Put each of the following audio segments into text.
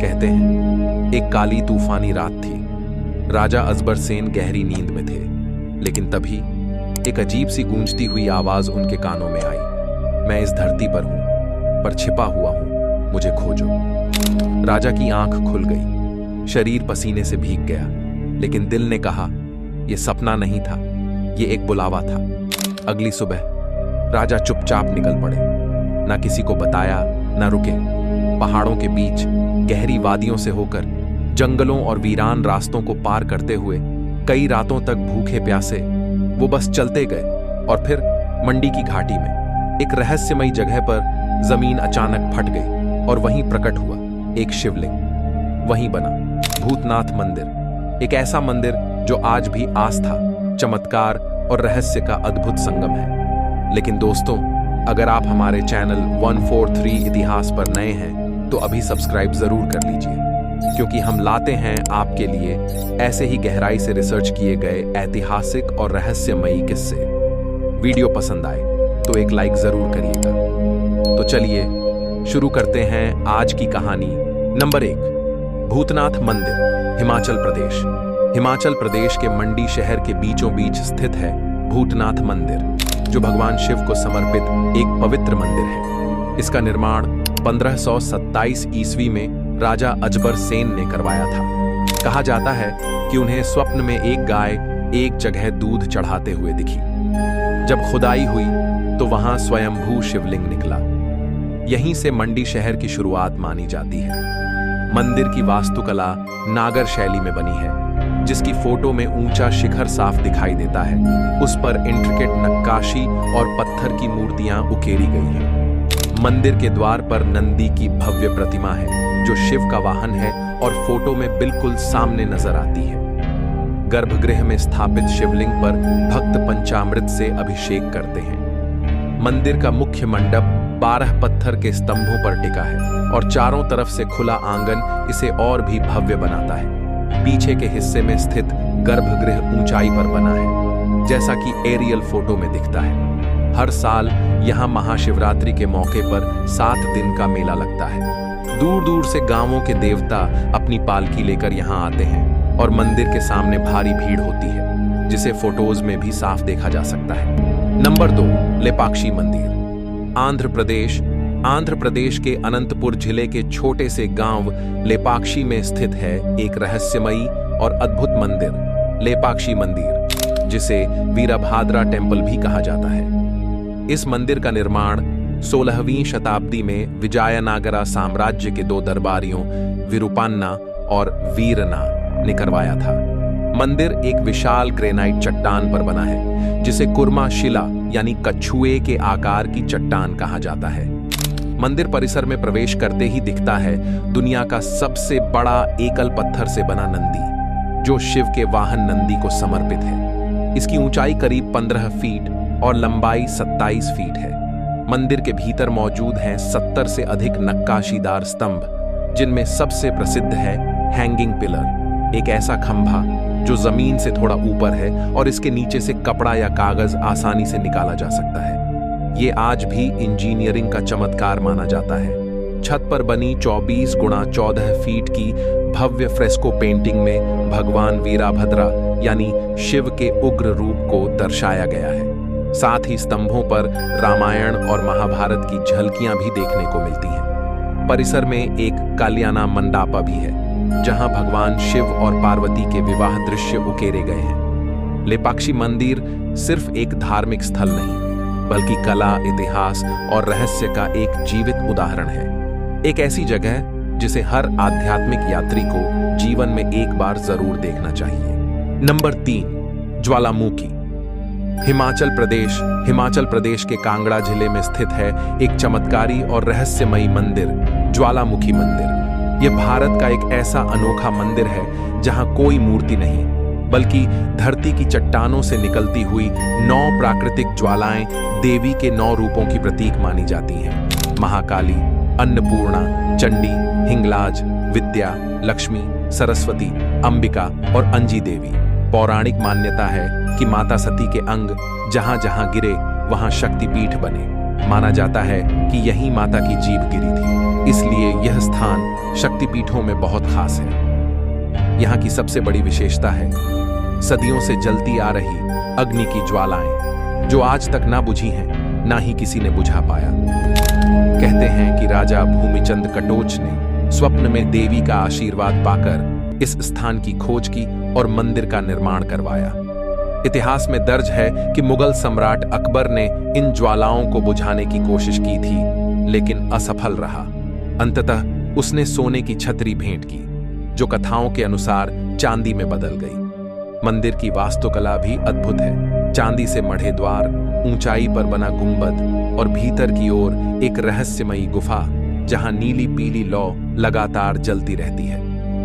कहते हैं एक काली तूफानी रात थी। राजा अजबर सेन गहरी नींद में थे, लेकिन तभी एक अजीब सी गूंजती हुई आवाज उनके कानों में आई। मैं इस धरती पर हूं, पर छिपा हुआ हूं, मुझे खोजो। राजा की आंख खुल गई, शरीर पसीने से भीग गया, लेकिन दिल ने कहा यह सपना नहीं था, यह एक बुलावा था। अगली सुबह राजा चुपचाप निकल पड़े, ना किसी को बताया, ना रुके। पहाड़ों के बीच गहरी वादियों से होकर, जंगलों और वीरान रास्तों को पार करते हुए, कई रातों तक भूखे प्यासे वो बस चलते गए। और फिर मंडी की घाटी में एक रहस्यमयी जगह पर जमीन अचानक फट गई और वहीं प्रकट हुआ एक शिवलिंग। वहीं बना भूतनाथ मंदिर, एक ऐसा मंदिर जो आज भी आस्था, चमत्कार और रहस्य का अद्भुत संगम है। लेकिन दोस्तों, अगर आप हमारे चैनल 143 इतिहास पर नए हैं तो अभी सब्सक्राइब जरूर कर लीजिए, क्योंकि हम लाते हैं आपके लिए ऐसे ही गहराई से रिसर्च किए गए ऐतिहासिक और रहस्यमयी किस्से। वीडियो पसंद आए तो एक लाइक जरूर करिएगा। तो चलिए शुरू करते हैं आज की कहानी। नंबर 1, भूतनाथ मंदिर, हिमाचल प्रदेश। हिमाचल प्रदेश के मंडी शहर के बीचों बीच स्थित है भूतनाथ मंदिर, जो भगवान शिव को समर्पित एक पवित्र मंदिर है। इसका निर्माण 1527 ईस्वी में राजा अजबर सेन ने करवाया था। कहा जाता है कि उन्हें स्वप्न में एक गाय एक जगह दूध चढ़ाते हुए दिखी। जब खुदाई हुई तो वहां स्वयंभू शिवलिंग निकला। यहीं से मंडी शहर की शुरुआत मानी जाती है। मंदिर की वास्तुकला नागर शैली में बनी है, जिसकी फोटो में ऊंचा शिखर साफ दिखाई देता है। उस पर इंट्रिकेट नक्काशी और पत्थर की मूर्तियां उकेरी गई हैं। मंदिर के द्वार पर नंदी की भव्य प्रतिमा है, जो शिव का वाहन है और फोटो में बिल्कुल सामने नजर आती है। गर्भगृह में स्थापित शिवलिंग पर भक्त पंचामृत से अभिषेक करते हैं। मंदिर का मुख्य मंडप 12 पत्थर के स्तंभों पर टिका है और चारों तरफ से खुला आंगन इसे और भी भव्य बनाता है। पीछे के हिस्से में स्थित गर्भगृह ऊंचाई पर बना है, जैसा कि एरियल फोटो में दिखता है। हर साल यहाँ महाशिवरात्रि के मौके पर 7 दिन का मेला लगता है। दूर दूर से गांवों के देवता अपनी पालकी लेकर यहाँ आते हैं और मंदिर के सामने भारी भीड़ होती है, जिसे फोटोज में भी साफ देखा जा सकता है। नंबर 2, लेपाक्षी मंदिर, आंध्र प्रदेश। आंध्र प्रदेश के अनंतपुर जिले के छोटे से गांव लेपाक्षी में स्थित है एक रहस्यमयी और अद्भुत मंदिर, लेपाक्षी मंदिर, जिसे वीरभाद्रा टेम्पल भी कहा जाता है। इस मंदिर का निर्माण 16वीं शताब्दी में विजयनगरा साम्राज्य के 2 दरबारियों विरूपान्ना और वीरना ने करवाया था। मंदिर एक विशाल ग्रेनाइट चट्टान पर बना है, जिसे कुर्मा शिला यानी कछुए के आकार की चट्टान कहा जाता है। मंदिर परिसर में प्रवेश करते ही दिखता है दुनिया का सबसे बड़ा एकल पत्थर से बना नंदी, जो शिव के वाहन नंदी को समर्पित है। इसकी ऊंचाई करीब 15 फीट और लंबाई 27 फीट है। मंदिर के भीतर मौजूद हैं 70 से अधिक नक्काशीदार स्तंभ, जिनमें सबसे प्रसिद्ध है हैंगिंग पिलर, एक ऐसा खंभा जो जमीन से थोड़ा ऊपर है और इसके नीचे से कपड़ा या कागज आसानी से निकाला जा सकता है। ये आज भी इंजीनियरिंग का चमत्कार माना जाता है। छत पर बनी 24 गुणा 14 फीट की भव्य फ्रेस्को पेंटिंग में भगवान वीरभद्रा यानी शिव के उग्र रूप को दर्शाया गया है। साथ ही स्तंभों पर रामायण और महाभारत की झलकियां भी देखने को मिलती हैं। परिसर में एक कल्याणा मंडापा भी है, जहां भगवान शिव और पार्वती के विवाह दृश्य उकेरे गए हैं। लेपाक्षी मंदिर सिर्फ एक धार्मिक स्थल नहीं, बल्कि कला, इतिहास और रहस्य का एक जीवित उदाहरण है। एक ऐसी जगह जिसे हर आध्यात्मिक यात्री को जीवन में एक बार जरूर देखना चाहिए। नंबर 3, ज्वालामुखी, हिमाचल प्रदेश के कांगड़ा जिले में स्थित है एक चमत्कारी और रहस्यमयी मंदिर, ज्वालामुखी मंदिर। यह भारत का एक ऐसा अनोखा मंदिर है जहां कोई मूर्ति नहीं, बल्कि धरती की चट्टानों से निकलती हुई 9 प्राकृतिक ज्वालाएं देवी के 9 रूपों की प्रतीक मानी जाती हैं। महाकाली, अन्नपूर्णा, चंडी, हिंगलाज, विद्या, लक्ष्मी, सरस्वती, अंबिका और अंजी देवी। पौराणिक मान्यता है कि माता सती के अंग जहां जहां गिरे वहां शक्तिपीठ बने। माना जाता है कि यही माता की जीभ गिरी थी। इसलिए यह स्थान शक्तिपीठों में बहुत खास है। यहाँ की सबसे बड़ी विशेषता है सदियों से जलती आ रही अग्नि की ज्वालाएं, जो आज तक ना बुझी हैं, ना ही किसी ने बुझा पाया। कहते हैं कि राजा भूमिचंद कटोच ने स्वप्न में देवी का आशीर्वाद पाकर इस स्थान की खोज की और मंदिर का निर्माण करवाया। इतिहास में दर्ज है कि मुगल सम्राट अकबर ने इन ज्वालाओं को बुझाने की कोशिश की थी, लेकिन असफल रहा। अंततः उसने सोने की छतरी भेंट की, जो कथाओं के अनुसार चांदी में बदल गई। मंदिर की वास्तुकला भी अद्भुत है। चांदी से मढ़े द्वार, ऊंचाई पर बना गुंबद और भीतर की ओर एक रहस्यमयी गुफा, जहां नीली पीली लौ लगातार जलती रहती है।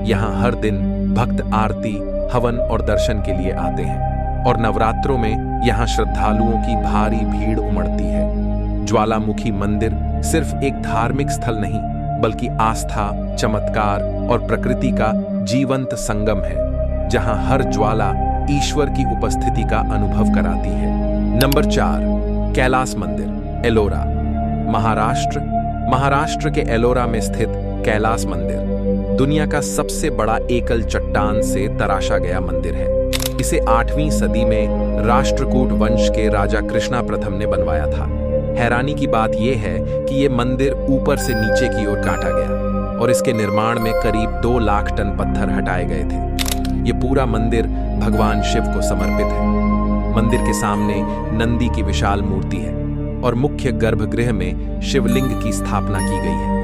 यहाँ हर दिन भक्त आरती, हवन और दर्शन के लिए आते हैं और नवरात्रों में यहाँ श्रद्धालुओं की भारी भीड़ उमड़ती है। ज्वालामुखी मंदिर सिर्फ एक धार्मिक स्थल नहीं, बल्कि आस्था, चमत्कार और प्रकृति का जीवंत संगम है, जहां हर ज्वाला ईश्वर की उपस्थिति का अनुभव कराती है। नंबर 4, कैलास मंदिर, एलोरा, महाराष्ट्र के एलोरा में स्थित कैलास मंदिर दुनिया का सबसे बड़ा एकल चट्टान से तराशा गया मंदिर है। इसे 8वीं सदी में राष्ट्रकूट वंश के राजा कृष्णा प्रथम ने बनवाया था। हैरानी की बात यह है कि यह मंदिर ऊपर से नीचे की ओर काटा गया और इसके निर्माण में करीब 2 लाख टन पत्थर हटाए गए थे। यह पूरा मंदिर भगवान शिव को समर्पित है। मंदिर के सामने नंदी की विशाल मूर्ति है और मुख्य गर्भगृह में शिवलिंग की स्थापना की गई है।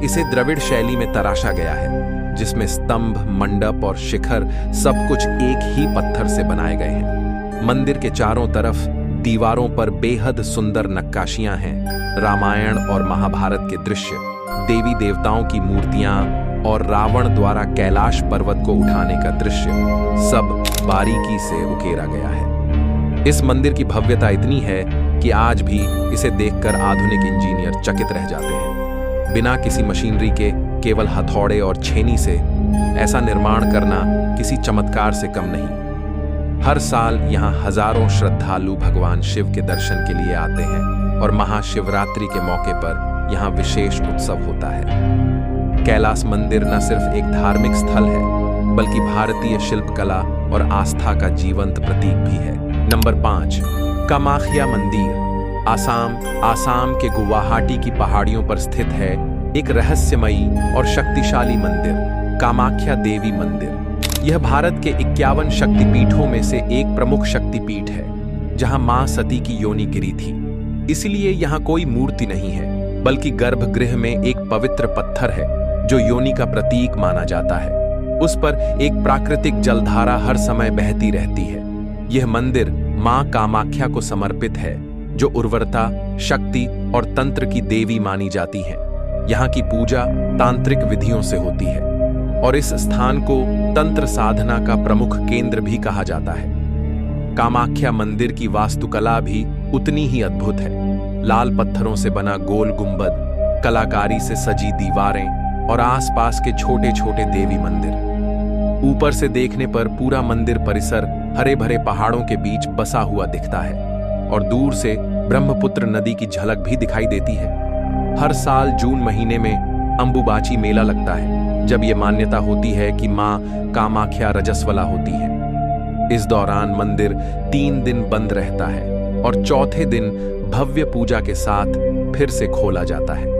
इसे द्रविड़ शैली में तराशा गया है, जिसमें स्तंभ, मंडप और शिखर सब कुछ एक ही पत्थर से बनाए गए हैं। मंदिर के चारों तरफ दीवारों पर बेहद सुंदर नक्काशियां हैं। रामायण और महाभारत के दृश्य, देवी देवताओं की मूर्तियां और रावण द्वारा कैलाश पर्वत को उठाने का दृश्य सब बारीकी से उकेरा गया है। इस मंदिर की भव्यता इतनी है कि आज भी इसे देखकर आधुनिक इंजीनियर चकित रह जाते हैं। बिना किसी मशीनरी के केवल हथौड़े और छेनी से ऐसा निर्माण करना किसी चमत्कार से कम नहीं। हर साल यहाँ हजारों श्रद्धालु भगवान शिव के दर्शन के लिए आते हैं और महाशिवरात्रि के मौके पर यहाँ विशेष उत्सव होता है। कैलास मंदिर न सिर्फ एक धार्मिक स्थल है, बल्कि भारतीय शिल्पकला और आस्था का जीवंत प्रतीक भी है। नंबर 5, कामाख्या मंदिर, आसाम के गुवाहाटी की पहाड़ियों पर स्थित है एक रहस्यमयी और शक्तिशाली मंदिर, कामाख्या देवी मंदिर। यह भारत के 51 शक्तिपीठों में से एक प्रमुख शक्तिपीठ है, जहां मां सती की योनि गिरी थी। इसलिए यहाँ कोई मूर्ति नहीं है, बल्कि गर्भगृह में एक पवित्र पत्थर है जो योनि का प्रतीक माना जाता है। उस पर एक प्राकृतिक जलधारा हर समय बहती रहती है। यह मंदिर मां कामाख्या को समर्पित है, जो उर्वरता, शक्ति और तंत्र की देवी मानी जाती है। यहाँ की पूजा तांत्रिक विधियों से होती है और इस स्थान को तंत्र साधना का प्रमुख केंद्र भी कहा जाता है। कामाख्या मंदिर की वास्तुकला भी उतनी ही अद्भुत है। लाल पत्थरों से बना गोल गुंबद, कलाकारी से सजी दीवारें और आसपास के छोटे छोटे देवी मंदिर। ऊपर से देखने पर पूरा मंदिर परिसर हरे भरे पहाड़ों के बीच बसा हुआ दिखता है और दूर से ब्रह्मपुत्र नदी की झलक भी दिखाई देती है। हर साल जून महीने में अंबुबाची मेला लगता है, जब यह मान्यता होती है कि मां कामाख्या रजस्वला होती है। इस दौरान मंदिर 3 दिन बंद रहता है और चौथे दिन भव्य पूजा के साथ फिर से खोला जाता है।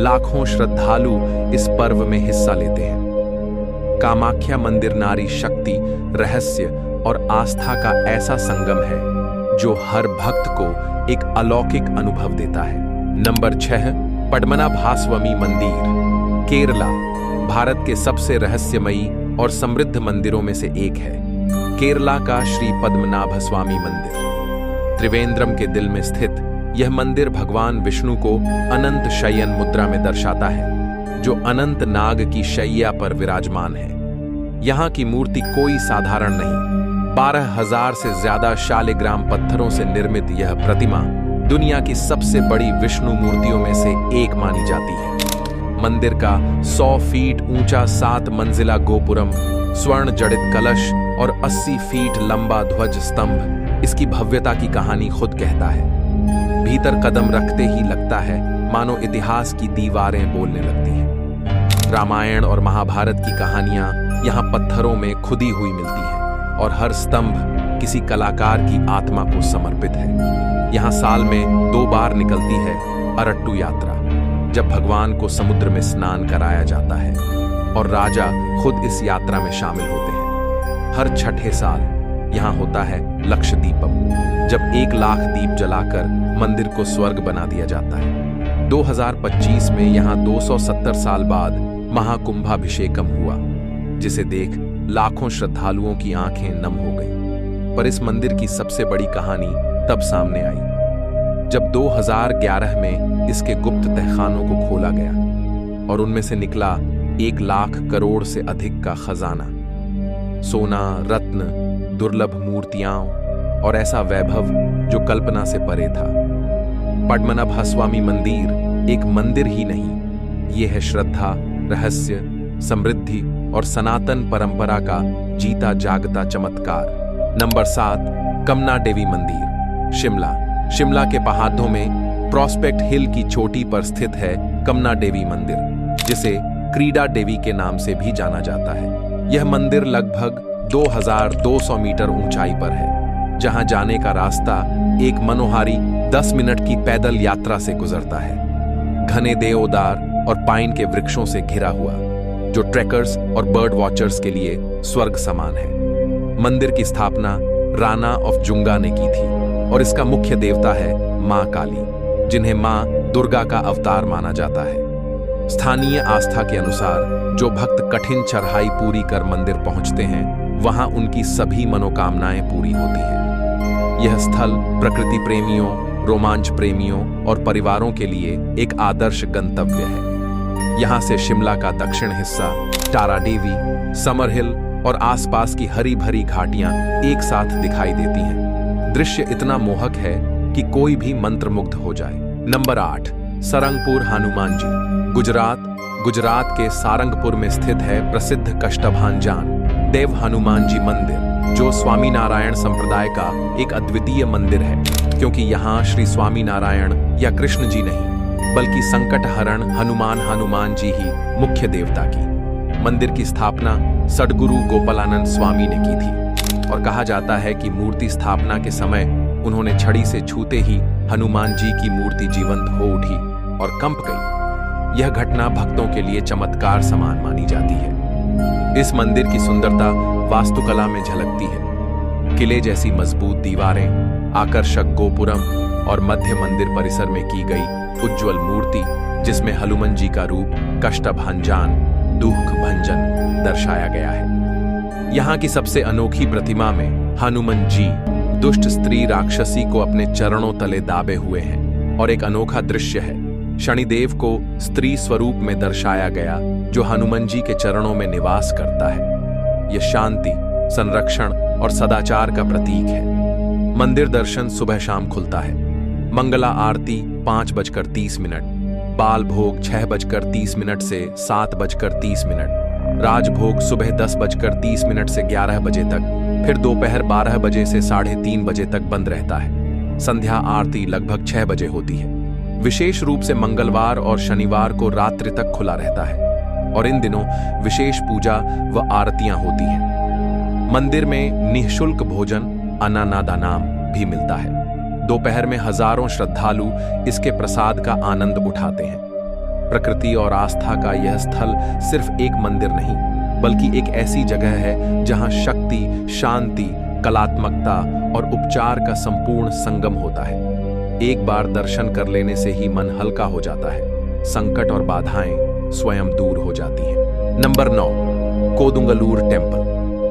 लाखों श्रद्धालु इस पर्व में हिस्सा लेते हैं। कामाख्या मंदिर नारी शक्ति, रहस्य और आस्था का ऐसा संगम है जो हर भक्त को एक अलौकिक अनुभव देता है। नंबर 6, पद्मनाभस्वामी मंदिर, केरला, भारत के सबसे रहस्यमयी और समृद्ध मंदिरों में से एक है। केरला का श्री पद्मनाभस्वामी मंदिर त्रिवेंद्रम के दिल में स्थित यह मंदिर भगवान विष्णु को अनंत शयन मुद्रा में दर्शाता है, जो अनंत नाग की शैया पर विराजमान है। यहाँ की मूर्ति कोई साधारण नहीं, 12,000 से ज्यादा शालिग्राम पत्थरों से निर्मित यह प्रतिमा दुनिया की सबसे बड़ी विष्णु मूर्तियों में से एक मानी जाती है। मंदिर का 100 फीट ऊंचा 7 मंजिला गोपुरम, स्वर्ण जड़ित कलश और 80 फीट लंबा ध्वज स्तंभ इसकी भव्यता की कहानी खुद कहता है। भीतर कदम रखते ही लगता है मानो इतिहास की दीवारें बोलने लगती हैं। रामायण और महाभारत की कहानियां यहाँ पत्थरों में खुदी हुई मिलती हैं और हर स्तंभ किसी कलाकार की आत्मा को समर्पित है। यहाँ साल में 2 बार निकलती है अरट्टू यात्रा, जब भगवान को समुद्र में स्नान कराया जाता है और राजा खुद इस यात्रा में शामिल होते हैं। हर छठे साल यहाँ होता है लक्षदीपम, जब 1 लाख दीप जलाकर मंदिर को स्वर्ग बना दिया जाता है। 2025 में यहाँ 270 साल बाद महाकुंभाभिषेकम हुआ, जिसे देख लाखों श्रद्धालुओं की आंखें नम हो गईं। पर इस मंदिर की सबसे बड़ी कहानी तब सामने आई जब 2011 में इसके गुप्त तहखानों को खोला गया और उनमें से निकला 1 लाख करोड़ से अधिक का खजाना। सोना, रत्न, दुर्लभ मूर्तियां और ऐसा वैभव जो कल्पना से परे था। पद्मनाभ स्वामी मंदिर एक मंदिर ही नहीं, ये है श्रद्धा, रहस्य, समृद्धि और सनातन परंपरा का जीता जागता चमत्कार। नंबर 7, कमना देवी मंदिर, शिमला। शिमला के पहाड़ों में प्रॉस्पेक्ट हिल की चोटी पर स्थित है कमना देवी मंदिर, जिसे क्रीडा देवी के नाम से भी जाना जाता है। यह मंदिर लगभग 2200 मीटर ऊंचाई पर है, जहां जाने का रास्ता एक मनोहारी 10 मिनट की पैदल यात्रा से गुजरता है। घने देवदार और पाइन के वृक्षों से घिरा हुआ, जो ट्रैकर्स और बर्ड वॉचर्स के लिए स्वर्ग समान है। मंदिर की स्थापना राणा ऑफ जुंगा ने की थी और इसका मुख्य देवता है मां काली, जिन्हें मां दुर्गा का अवतार माना जाता है। स्थानीय आस्था के अनुसार जो भक्त कठिन चढ़ाई पूरी कर मंदिर पहुंचते हैं, वहां उनकी सभी मनोकामनाएं पूरी होती हैं। यह स्थल प्रकृति प्रेमियों, रोमांच प्रेमियों और परिवारों के लिए एक आदर्श गंतव्य है। यहाँ से शिमला का दक्षिण हिस्सा, तारा देवी, समर हिल और आसपास की हरी भरी घाटियां एक साथ दिखाई देती हैं। दृश्य इतना मोहक है कि कोई भी मंत्रमुग्ध हो जाए। नंबर 8, सरंगपुर हनुमान जी, गुजरात के सारंगपुर में स्थित है प्रसिद्ध कष्टभांजान देव हनुमान जी मंदिर, जो स्वामीनारायण संप्रदाय का एक अद्वितीय मंदिर है, क्योंकि यहाँ श्री स्वामीनारायण या कृष्ण जी नहीं, बल्कि संकट हरण हनुमान जी ही मुख्य देवता की। मंदिर की स्थापना सद्गुरु गोपालानंद स्वामी ने की थी और कहा जाता है कि मूर्ति स्थापना के समय उन्होंने छड़ी से छूते ही हनुमान जी की मूर्ति जीवंत हो उठी और कंप गई। यह घटना भक्तों के लिए चमत्कार समान मानी जाती है। इस मंदिर की सुंदरता वास्तुकला में झलकती है। किले जैसी मजबूत दीवारें, आकर्षक गोपुरम और मध्य मंदिर परिसर में की गई उज्ज्वल मूर्ति, जिसमें हनुमान जी का रूप कष्टभांजान दुख भंजन दर्शाया गया है। यहाँ की सबसे अनोखी प्रतिमा में हनुमान जी दुष्ट स्त्री राक्षसी को अपने चरणों तले दाबे हुए हैं और एक अनोखा दृश्य है। शनिदेव को स्त्री स्वरूप में दर्शाया गया, जो हनुमान जी के चरणों में निवास करता है। यह शांति, संरक्षण और सदाचार का प्रतीक है। मंदिर दर्शन सुबह शाम खुलता है। मंगला आरती 5:30, बाल भोग 6:30 से 7:30, राजभोग सुबह 10:30 से 11 बजे तक, फिर दोपहर 12 बजे से 3:30 बजे तक बंद रहता है। संध्या आरती लगभग 6 बजे होती है। विशेष रूप से मंगलवार और शनिवार को रात्रि तक खुला रहता है और इन दिनों विशेष पूजा व आरतियां होती हैं। मंदिर में निःशुल्क भोजन अन्नदानाम भी मिलता है। दोपहर में हजारों श्रद्धालु इसके प्रसाद का आनंद उठाते हैं। प्रकृति और आस्था का यह स्थल सिर्फ एक मंदिर नहीं, बल्कि एक ऐसी जगह है जहां शक्ति, शांति, कलात्मकता और उपचार का संपूर्ण संगम होता है। एक बार दर्शन कर लेने से ही मन हल्का हो जाता है, संकट और बाधाएं स्वयं दूर हो जाती हैं। Number 9, कोदुंगलूर temple.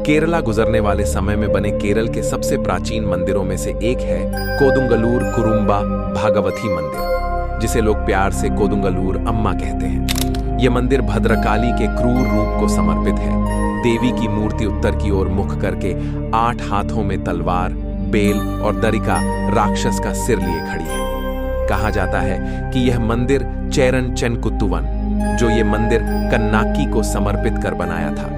केरला गुजरने वाले समय में बने केरल के सबसे प्राचीन मंदिरों में से एक है कोदुंगलूर कुरुम्बा भागवती मंदिर, जिसे लोग प्यार से कोदुंगलूर अम्मा कहते हैं। यह मंदिर भद्रकाली के क्रूर रूप को समर्पित है। देवी की मूर्ति उत्तर की ओर मुख करके 8 हाथों में तलवार, बेल और दरिका राक्षस का सिर लिए खड़ी है। कहा जाता है कि यह मंदिर चेरन चेनकुत्तुवन, जो ये मंदिर कन्नाकी को समर्पित कर बनाया था,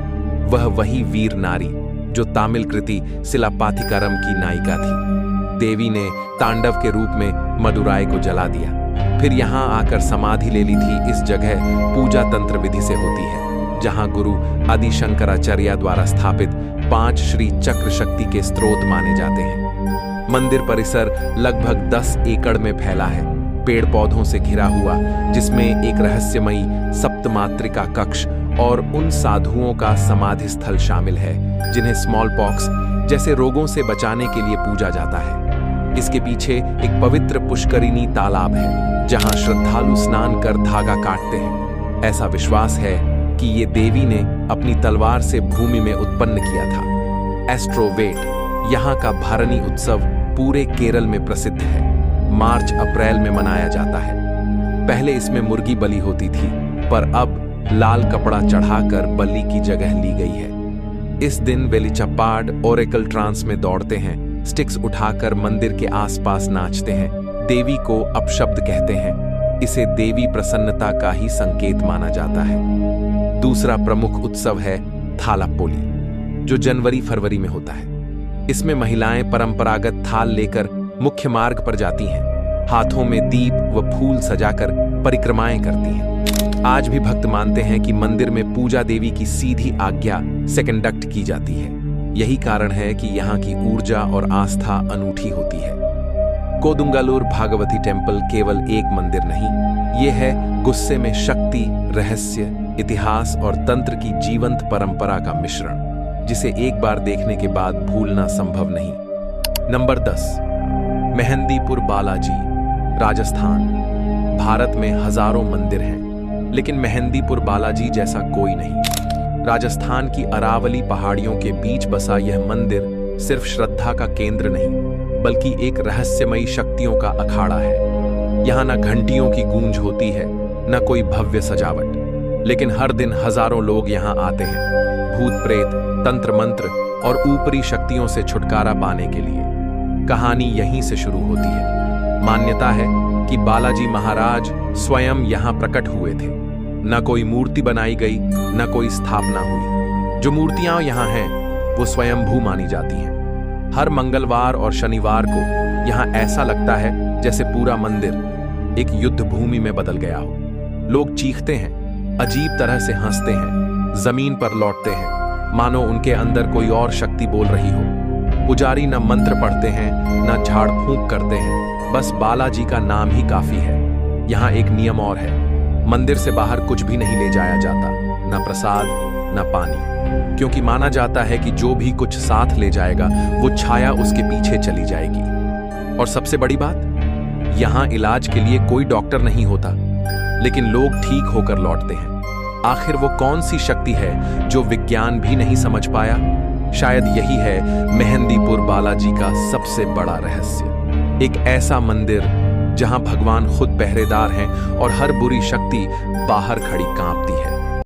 वह वही वीर नारी जो तमिल कृति सिलापाथिकारम की नायिका थी। देवी ने तांडव के रूप में मदुराई को जला दिया। फिर यहाँ आकर समाधि ले ली थी। इस जगह पूजा तंत्र विधि से होती है, जहाँ गुरु आदि शंकराचार्य द्वारा स्थापित 5 श्री चक्र शक्ति के स्रोत माने जाते हैं। मंदिर परिसर लगभग 10 एकड़ में फैला है, पेड़ पौधों से घिरा हुआ, जिसमें एक रहस्यमयी सप्तमात्रिका कक्ष और उन साधुओं का समाधि स्थल शामिल है जिन्हें स्मॉल पॉक्स जैसे रोगों से बचाने के लिए पूजा जाता है। इसके पीछे एक पवित्र पुष्करिणी तालाब है, जहां श्रद्धालु स्नान कर धागा काटते हैं। ऐसा विश्वास है कि ये देवी ने अपनी तलवार से भूमि में उत्पन्न किया था। एस्ट्रोवेट यहाँ का भारनी उत्सव पूरे केरल में प्रसिद्ध है। मार्च अप्रैल में मनाया जाता है। पहले इसमें मुर्गी बलि होती थी, पर अब लाल कपड़ा चढ़ाकर बलि की जगह ली गई है। इस दिन वेलिचप्पाड ओरेकल ट्रांस में दौड़ते हैं, स्टिक्स उठाकर मंदिर के आसपास नाचते हैं। देवी को अपशब्द कहते हैं। इसे देवी प्रसन्नता का ही संकेत माना जाता है। दूसरा प्रमुख उत्सव है थालापोली, जो जनवरी फरवरी में होता है। इसमें महिलाएं परंपरागत थाल लेकर मुख्य मार्ग पर जाती हैं, हाथों में दीप व फूल सजाकर परिक्रमाएं करती हैं। आज भी भक्त मानते हैं कि मंदिर में पूजा देवी की सीधी आज्ञा से कंडक्ट की जाती है। यही कारण है कि यहाँ की ऊर्जा और आस्था अनूठी होती है। कोदुंगालूर भागवती टेम्पल केवल एक मंदिर नहीं, ये है गुस्से में शक्ति, रहस्य, इतिहास और तंत्र की जीवंत परंपरा का मिश्रण, जिसे एक बार देखने के बाद भूलना संभव नहीं। नंबर 10, मेहंदीपुर बालाजी, राजस्थान। भारत में हजारों मंदिर हैं, लेकिन मेहंदीपुर बालाजी जैसा कोई नहीं। राजस्थान की अरावली पहाड़ियों के बीच बसा यह मंदिर सिर्फ श्रद्धा का केंद्र नहीं, बल्कि एक रहस्यमयी शक्तियों का अखाड़ा है। यहाँ न घंटियों की गूंज होती है, न कोई भव्य सजावट, लेकिन हर दिन हजारों लोग यहाँ आते हैं, भूत प्रेत, तंत्र मंत्र और ऊपरी शक्तियों से छुटकारा पाने के लिए। कहानी यहीं से शुरू होती है। मान्यता है कि बालाजी महाराज स्वयं यहाँ प्रकट हुए थे। न कोई मूर्ति बनाई गई, न कोई स्थापना हुई। जो मूर्तियां यहाँ हैं, वो स्वयंभू मानी जाती हैं। हर मंगलवार और शनिवार को यहाँ ऐसा लगता है जैसे पूरा मंदिर एक युद्ध भूमि में बदल गया हो। लोग चीखते हैं, अजीब तरह से हंसते हैं, जमीन पर लौटते हैं, मानो उनके अंदर कोई और शक्ति बोल रही हो। पुजारी न मंत्र पढ़ते हैं, न झाड़ फूंक करते हैं, बस बालाजी का नाम ही काफी है। यहाँ एक नियम और है, मंदिर से बाहर कुछ भी नहीं ले जाया जाता, न प्रसाद न पानी, क्योंकि माना जाता है कि जो भी कुछ साथ ले जाएगा वो छाया उसके पीछे चली जाएगी। और सबसे बड़ी बात, यहाँ इलाज के लिए कोई डॉक्टर नहीं होता, लेकिन लोग ठीक होकर लौटते हैं। आखिर वो कौन सी शक्ति है जो विज्ञान भी नहीं समझ पाया? शायद यही है मेहंदीपुर बालाजी का सबसे बड़ा रहस्य। एक ऐसा मंदिर जहां भगवान खुद पहरेदार हैं और हर बुरी शक्ति बाहर खड़ी कांपती है।